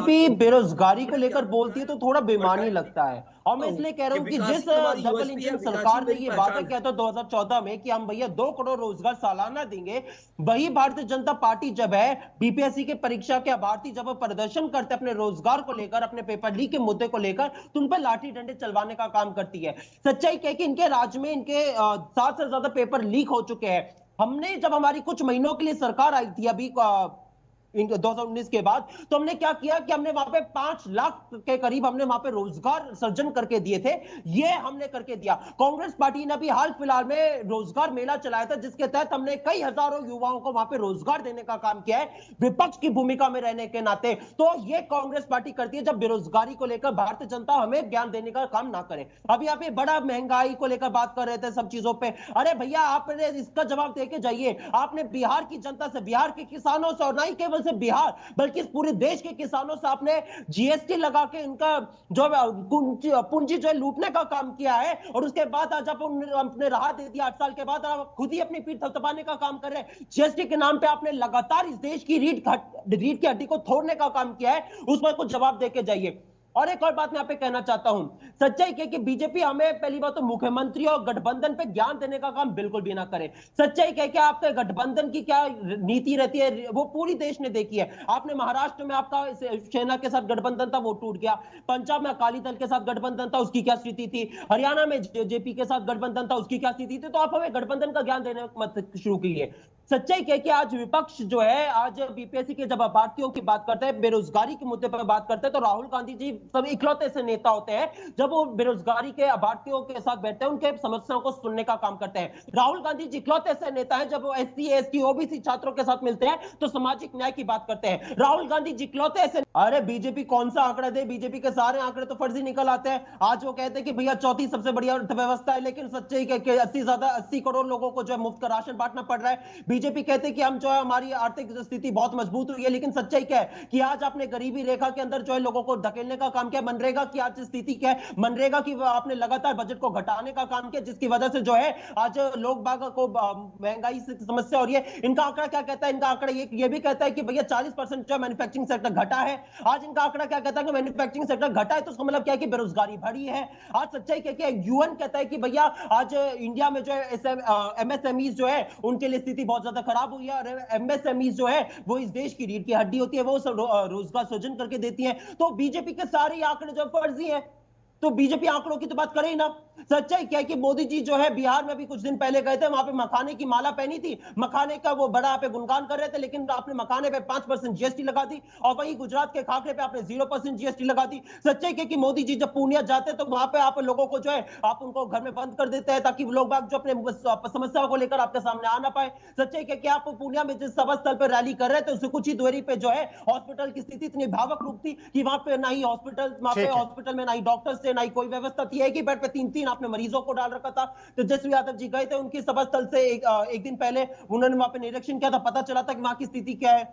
BJP बेरोजगारी को लेकर बोलती है तो थोड़ा और बेमानी टाइम लगता है। और मैं हूँ इसलिए कह रहा कि हूं कि विकास जिस ही हमारी डबल यूएसपी है, इंजन विकास ही सरकार ने मेरी ये वादा पहचान है। किया था 2014 में कि हम भैया 2 करोड़ रोजगार सालाना देंगे, वही भारतीय जनता पार्टी जब है बीपीएससी के परीक्षा के अभ्यर्थी जब वो प्रदर्शन करते अपने रोजगार को लेकर, अपने पेपर लीक के मुद्दे को लेकर, तो उन पर लाठी डंडे चलवाने का काम करती है। सच्चाई क्या है कि इनके राज्य में इनके 7 से ज्यादा पेपर लीक हो चुके हैं। हमने जब हमारी कुछ महीनों के लिए सरकार आई थी अभी 2019 के बाद, तो हमने क्या किया कि हमने वहां पे 5 लाख के करीब हमने वहां पे रोजगार सर्जन करके दिए थे। ये हमने करके दिया। कांग्रेस पार्टी ने अभी हाल फिलहाल में रोजगार मेला चलाया था जिसके तहत हमने कई हजारों युवाओं को वहां पे रोजगार देने का काम किया है विपक्ष की भूमिका में रहने के नाते। तो ये कांग्रेस पार्टी करती है जब बेरोजगारी को लेकर भारतीय जनता हमें ज्ञान देने का काम ना करे। अभी आप ये बड़ा महंगाई को लेकर बात कर रहे थे सब चीजों पे, अरे भैया आपने इसका जवाब देके जाइए। आपने बिहार की जनता से, बिहार के किसानों से, और ना ही केवल से बिहार बल्कि पूरे देश के किसानों से आपने जीएसटी लगा के इनका जो पूंजी जो है लूटने का काम किया है, और उसके बाद आज आप अपने राहत दे दिया 8 साल के बाद, आप खुद ही अपनी पीठ थपथपाने का काम कर रहे हैं। जीएसटी के नाम पे आपने लगातार इस देश की रीढ़ की हड्डी को तोड़ने का काम किया है, उस पर कुछ जवाब देके जाइए। और एक और बात मैं यहाँ पे कहना चाहता हूं, सच्चाई क्या कि बीजेपी हमें पहली बात तो मुख्यमंत्री और गठबंधन पे ज्ञान देने का काम बिल्कुल भी ना करे। सच्चाई क्या कि आपके गठबंधन की क्या नीति रहती है वो पूरी देश ने देखी है। आपने महाराष्ट्र में आपका सेना के साथ गठबंधन था वो टूट गया, पंजाब में अकाली दल के साथ गठबंधन था उसकी क्या स्थिति थी, हरियाणा में जेजेपी के साथ गठबंधन था उसकी क्या स्थिति थी। तो आप हमें गठबंधन का ज्ञान देने मत शुरू कीजिए। सच्चाई क्या कि आज विपक्ष जो है, आज बीपीएससी के जब अभ्यर्थियों की बात करते हैं, बेरोजगारी के मुद्दे पर बात करते हैं, तो राहुल गांधी जी सब इकलौते ऐसे नेता होते हैं जब वो बेरोजगारी के अभ्यर्थियों के साथ बैठते हैं उनके समस्याओं को सुनने का काम करते हैं। राहुल गांधी जी इकलौते ऐसे नेता हैं जब वो एससी एसटी ओबीसी छात्रों के साथ मिलते हैं तो सामाजिक न्याय की बात करते हैं। राहुल गांधी जी इकलौते ऐसे, अरे बीजेपी कौन सा आंकड़ा दे, बीजेपी के सारे आंकड़े तो फर्जी निकल आते हैं। आज वो कहते हैं कि भैया चौथी सबसे बढ़िया अर्थव्यवस्था है, लेकिन सच्चाई कि 80 करोड़ लोगों को जो है मुफ्त का राशन बांटना पड़ रहा है। बीजेपी कहते हैं कि हम जो है हमारी आर्थिक स्थिति बहुत मजबूत हुई है, लेकिन सच्चाई क्या है कि आज आपने गरीबी रेखा के अंदर जो है लोगों को धकेलने का काम किया। मनरेगा की आज स्थिति क्या है, मनरेगा की आपने लगातार बजट को घटाने का काम किया जिसकी वजह से जो है आज लोग बाग को महंगाई से समस्या हो रही है। इनका आंकड़ा क्या कहता है, इनका आंकड़ा ये भी कहता है कि भैया 40% जो मैन्युफैक्चरिंग सेक्टर घटा है। आज इनका आंकड़ा क्या कहता है कि मैन्युफैक्चरिंग सेक्टर घटा है तो उसका मतलब क्या है कि बेरोजगारी बढ़ी है। आज सच्चाई क्या है, यूएन कहता है कि भैया आज इंडिया में जो है एमएसएमई जो है उनके लिए स्थिति बहुत ज्यादा खराब हुई है, और एमएसएमई जो है वो इस देश की रीढ़ की हड्डी होती है, वो रोजगार सृजन करके देती है। तो बीजेपी के सारे आंकड़े जो फर्जी है, तो बीजेपी आंकड़ों की तो बात करे ही ना। सच्चाई क्या है कि मोदी जी जो है बिहार में भी कुछ दिन पहले गए थे, वहां पे मखाने की माला पहनी थी, मखाने का वो बड़ा पे गुणगान कर रहे थे, लेकिन आपने मखाने पे 5% जीएसटी लगा दी, और वहीं गुजरात के खाकरे पे आपने 0% जीएसटी लगा दी। सच्चाई क्या कि मोदी जी जब पूर्णिया जाते तो वहां पे आप लोगों को जो है आप उनको घर में बंद कर देते हैं ताकि लोग बाग जो अपने समस्याओं को लेकर आपके सामने आ ना पाए। सच्चाई क्या कि आप पूर्णिया में जिस सभा स्थल पर रैली कर रहे थे उससे कुछ ही दूरी पे जो है हॉस्पिटल की स्थिति इतनी भावक रूप थी कि वहां पे ना ही हॉस्पिटल, वहां पे ठीक है। हॉस्पिटल में ना ही डॉक्टर्स थे, ना ही कोई व्यवस्था थी। एक ही बेड पे 3-3 आपने मरीजों को डाल रखा था। तेजस्वी यादव जी गए थे उनकी सभा स्थल से एक दिन पहले, उन्होंने वहां पे निरीक्षण किया था, पता चला था कि वहां की स्थिति क्या है।